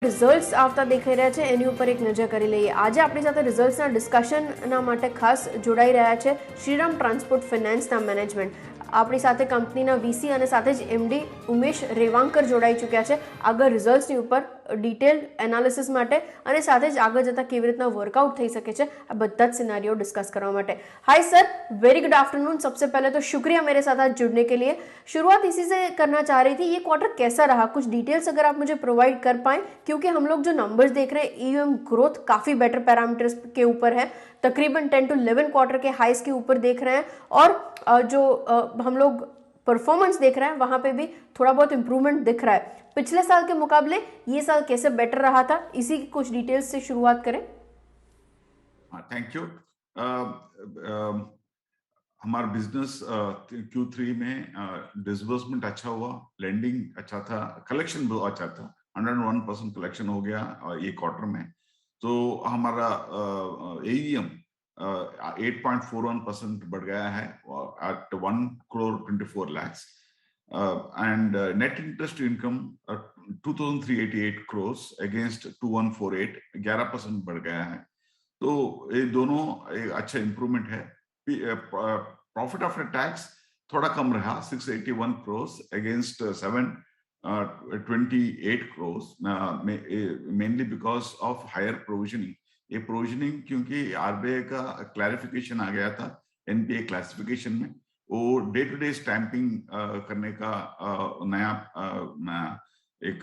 Results આવતા દેખાઈ રહ્યા છે એની ઉપર એક નજર કરી લઈએ. આજે આપણી સાથે રિઝલ્ટ્સના ડિસ્કશનના માટે ખાસ જોડાઈ રહ્યા છે શ્રીરામ ટ્રાન્સપોર્ટ ફિનાન્સના મેનેજમેન્ટ. આપણી સાથે કંપનીના વીસી અને સાથે જ એમડી ઉમેશ રેવાંકર જોડાઈ ચૂક્યા છે આગળ રિઝલ્ટ્સની ઉપર ડિટેલ એનાલિસિસ માટે અને સાથે જ આગળ જતાં કેવી રીતના વર્કઆउટ થઈ શકે છે આ બધા જ सिनेरियो डिस्कस करवा माटे. Hi sir, very good afternoon. सबसे पहले तो शुक्रिया मेरे साथ आज जुड़ने के लिए. शुरुआत इसी से करना चाह रही थी, ये क्वार्टर कैसा रहा, कुछ डिटेल्स अगर आप मुझे प्रोवाइड कर पाएं, क्योंकि हम लोग जो नंबर्स देख रहे हैं ईयूएम ग्रोथ काफ़ी बेटर पैरामीटर्स के ऊपर है, तकरीबन 10 to 11 क्वार्टर के हाइस के ऊपर देख रहे हैं और जो हम लोग परफॉर्मेंस देख रहे हैं वहां पे भी थोड़ा बहुत इंप्रूवमेंट दिख रहा है. पिछले साल के मुकाबले ये साल कैसे बेटर रहा था, इसी की कुछ डिटेल्स से शुरुआत करें. Thank you. हमारा बिजनेस Q3 में डिसबर्समेंट अच्छा हुआ, लेंडिंग अच्छा था, कलेक्शन बहुत अच्छा था, 101% कलेक्शन हो गया ये क्वार्टर में. तो हमारा AUM 8.41% बढ़ गया है at 1,24 lakhs and net interest income 2,388 crores against 2,148, 11% बढ़ गया है. तो ये दोनों एक अच्छा इंप्रूवमेंट है. प्रॉफिट आफ्टर टैक्स थोड़ा कम रहा, 681 crores against 728 crores, mainly because of higher provisioning. ये प्रोविजनिंग क्योंकि आरबीआई का क्लैरिफिकेशन आ गया था एनपीए क्लासिफिकेशन में, वो डे टू डे स्टैंपिंग करने का नया एक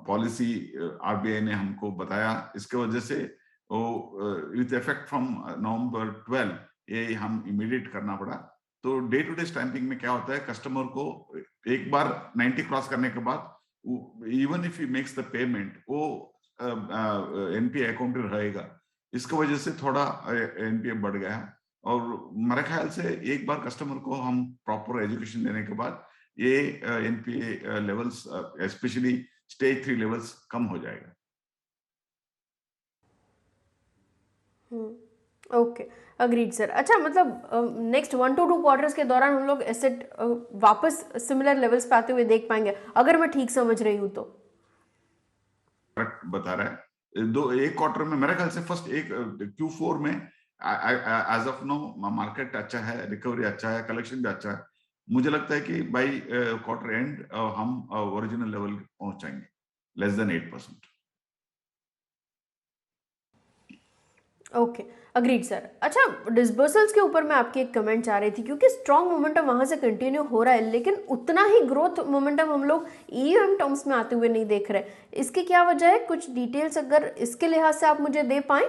पॉलिसी आरबीआई ने हमको बताया. इसके वजह से विथ इफेक्ट फ्रॉम नवंबर 12 ये हम इमीडिएट करना पड़ा. तो डे टू डे स्टैंपिंग में क्या होता है, कस्टमर को एक बार 90 क्रॉस करने के बाद even if he makes the payment वो एनपीए अकाउंट में रहेगा. इसकी वजह से थोड़ा एनपीए बढ़ गया है. और मेरे ख्याल से एक बार कस्टमर को हम प्रॉपर एजुकेशन देने के बाद ये NPA levels specially stage 3 levels कम हो जाएगा. Okay, agreed sir. अच्छा, मतलब नेक्स्ट 1 to 2 क्वार्टर्स के दौरान हम लोग एसेट वापस सिमिलर लेवल्स पे आते हुए देख पाएंगे, अगर मैं ठीक समझ रही हूँ तो. बता रहा है दो एक क्वार्टर में मेरे ख्याल से फर्स्ट एक Q4 में एज ऑफ नो मार्केट अच्छा है, रिकवरी अच्छा है, कलेक्शन भी अच्छा है. मुझे लगता है कि बाय क्वार्टर एंड हम ओरिजिनल लेवल पहुंच जाएंगे, less than 8%. Okay, agreed sir. अच्छा, डिसबर्सल्स के ऊपर मैं आपकी एक कमेंट चाह रही थी, क्योंकि स्ट्रॉन्ग मोमेंटम वहां से कंटिन्यू हो रहा है, लेकिन उतना ही ग्रोथ मोमेंटम हम लोग ईयूएम टर्म्स में आते हुए नहीं देख रहे. इसकी क्या वजह है, कुछ डिटेल्स अगर इसके लिहाज से आप मुझे दे पाएं.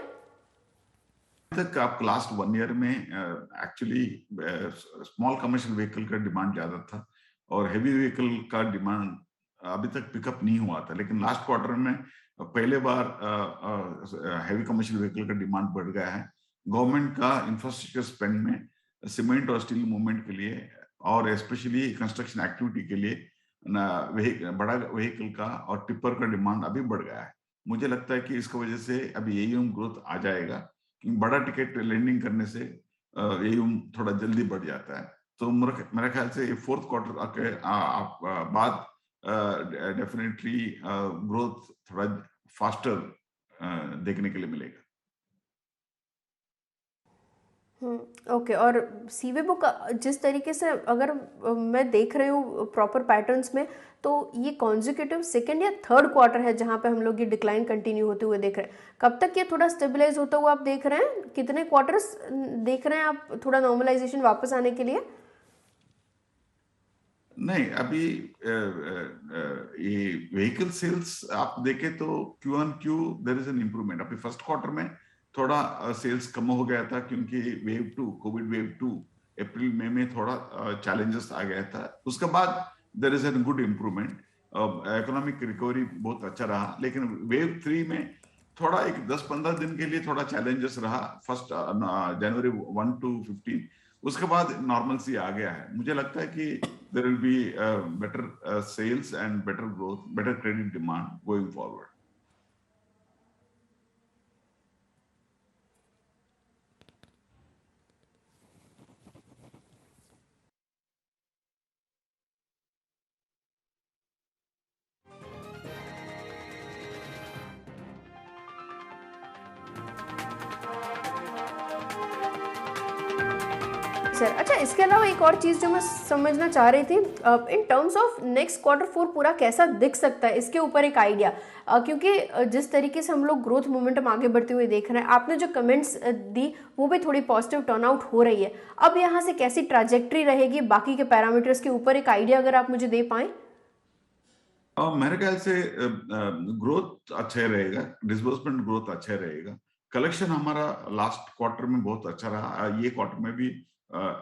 तक आप लास्ट 1 ईयर में एक्चुअली स्मॉल कमर्शियल व्हीकल का डिमांड ज्यादा था और हेवी व्हीकल का डिमांड अभी तक पिकअप नहीं हुआ था. लेकिन लास्ट क्वार्टर में पहले बार हेवी कमर्शियल व्हीकल का डिमांड बढ़ गया है. गवर्नमेंट का इंफ्रास्ट्रक्चर स्पेंड में सीमेंट और स्टील मूवमेंट के लिए और स्पेशली कंस्ट्रक्शन एक्टिविटी के लिए बड़ा व्हीकल का और टिप्पर का डिमांड अभी बढ़ गया है. मुझे लगता है कि इसकी वजह से अभी AUM ग्रोथ आ जाएगा. बड़ा टिकट लेंडिंग करने से AUM थोड़ा जल्दी बढ़ जाता है. तो मेरा ख्याल से फोर्थ क्वार्टर के बाद डेफिनेटली ग्रोथ थोड़ा फास्टर देखने के लिए मिलेगा. ओके. और सीवी बुक जिस तरीके से अगर मैं देख रही हूँ प्रॉपर पैटर्न्स में, तो ये कॉन्जिक्यूटिव सेकेंड या थर्ड क्वार्टर है जहाँ पे हम लोग ये डिक्लाइन कंटिन्यू होते हुए देख रहे हैं. कब तक ये थोड़ा स्टेबलाइज होता हुआ आप देख रहे हैं, कितने क्वार्टर्स देख रहे हैं आप थोड़ा नॉर्मलाइजेशन वापस आने के लिए? नहीं, अभी ये व्हीकल सेल्स आप देखें तो Q1Q there is an improvement. अभी फर्स्ट क्वार्टर में थोड़ा सेल्स कम हो गया था क्योंकि वेव 2 कोविड वेव 2 अप्रैल मई में थोड़ा चैलेंजेस आ गया था. उसके बाद there is an good improvement. Economic recovery बहुत अच्छा रहा. लेकिन वेव 3 में थोड़ा एक 10-15 दिन के लिए थोड़ा चैलेंजेस रहा, फर्स्ट जनवरी 1 to 15. उसके बाद नॉर्मलसी आ गया है. मुझे लगता है कि there will be better sales and better growth, better credit demand going forward. Sir. अच्छा, इसके अलावा एक और चीज़ जो मैं समझना चाह रही थी, in terms of next Q4 पूरा कैसा दिख सकता है, इसके ऊपर एक आइडिया, क्योंकि जिस तरीके से हम लोग ग्रोथ मोमेंटम आगे बढ़ते हुए देख रहे हैं, आपने जो कमेंट्स दी वो भी थोड़ी पॉजिटिव टर्न आउट हो रही है। अब यहाँ से कैसी ट्रैजेक्टरी रहेगी, बाकी के पैरामीटर्स के ऊपर एक आइडिया अगर आप मुझे दे पाएँ। मेरे ख्याल से ग्रोथ अच्छा रहेगा, डिसबर्समेंट ग्रोथ अच्छा रहेगा। कलेक्शन हमारा लास्ट क्वार्टर में बहुत अच्छा रहा, ये क्वार्टर में भी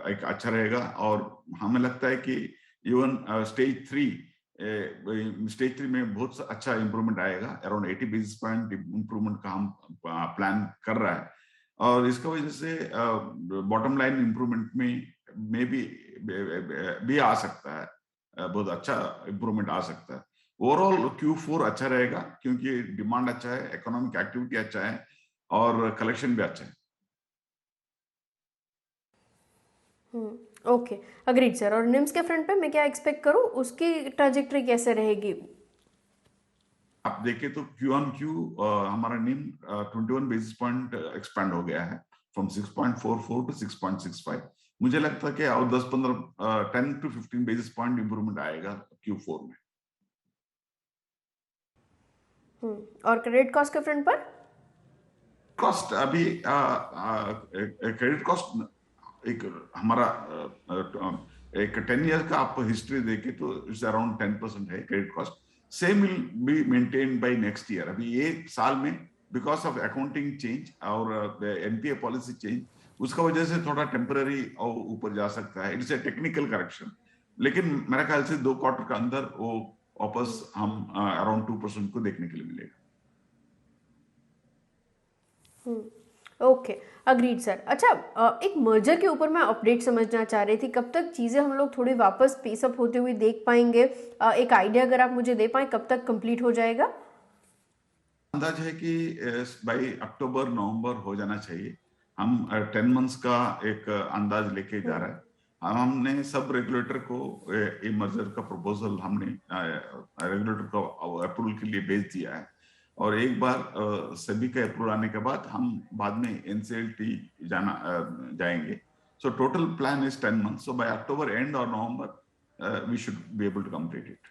एक अच्छा रहेगा। और हमें लगता है कि इवन स्टेज 3 में बहुत अच्छा इंप्रूवमेंट आएगा, अराउंड 80 बेसिस पॉइंट इंप्रूवमेंट का हम प्लान कर रहा है। और इसका वजह से बॉटम लाइन इंप्रूवमेंट में भी आ सकता है, बहुत अच्छा इंप्रूवमेंट आ सकता है। ओवरऑल Q4 अच्छा रहेगा क्योंकि डिमांड अच्छा है, इकोनॉमिक एक्टिविटी अच्छा है और कलेक्शन भी अच्छा है। Okay, agreed sir. और निम्स के फ्रंट पे मैं क्या एक्सपेक्ट करूँ, उसकी ट्रैजेक्टरी कैसे रहेगी? आप देखें तो Q-on-Q हमारा निम 21 बेसिस पॉइंट एक्सपैंड हो गया है, फ्रॉम 6.44 टू 6.65। मुझे लगता है कि और 10 to 15 बेसिस पॉइंट इंप्रूवमेंट आएगा Q4 में। और क्रेडिट कॉस्ट के फ्रंट पर? कॉस्ट अभी क्रेडिट कॉस्ट एक हमारा एक 10 ईयर का आप हिस्ट्री देखे तो इट्स अराउंड 10% है credit cost. Same will be maintain by next year. अभी ये साल में बिकॉज ऑफ अकाउंटिंग चेंज और एनपीए पॉलिसी चेंज, उसका वजह से थोड़ा टेम्पररी ऊपर जा सकता है, इट्स ए टेक्निकल करेक्शन। लेकिन मेरे ख्याल से 2 क्वार्टर के अंदर वो वापस हम अराउंड 2% को देखने के लिए मिलेगा। Okay, agreed sir. अच्छा, एक मर्जर के ऊपर मैं अपडेट समझना चाह रही थी, कब तक चीज़ें हम लोग थोड़ी वापस पेसअप होते हुए देख पाएंगे? एक आइडिया अगर आप मुझे दे पाएं, कब तक कंप्लीट हो जाएगा? अंदाज है कि बाई अक्टूबर नवंबर हो जाना चाहिए। हम 10 मंथ्स का एक अंदाज लेके जा रहा है। हमने सब रेगुलेटर को ये मर्जर का प्रपोजल हमने रेगुलेटर को अप्रूवल के लिए भेज दिया है। और एक बार सभी का अप्रूवल आने के बाद हम बाद में एनसीएलटी जाएंगे। So total plan is 10 months. So by October end और November we should be able to complete it.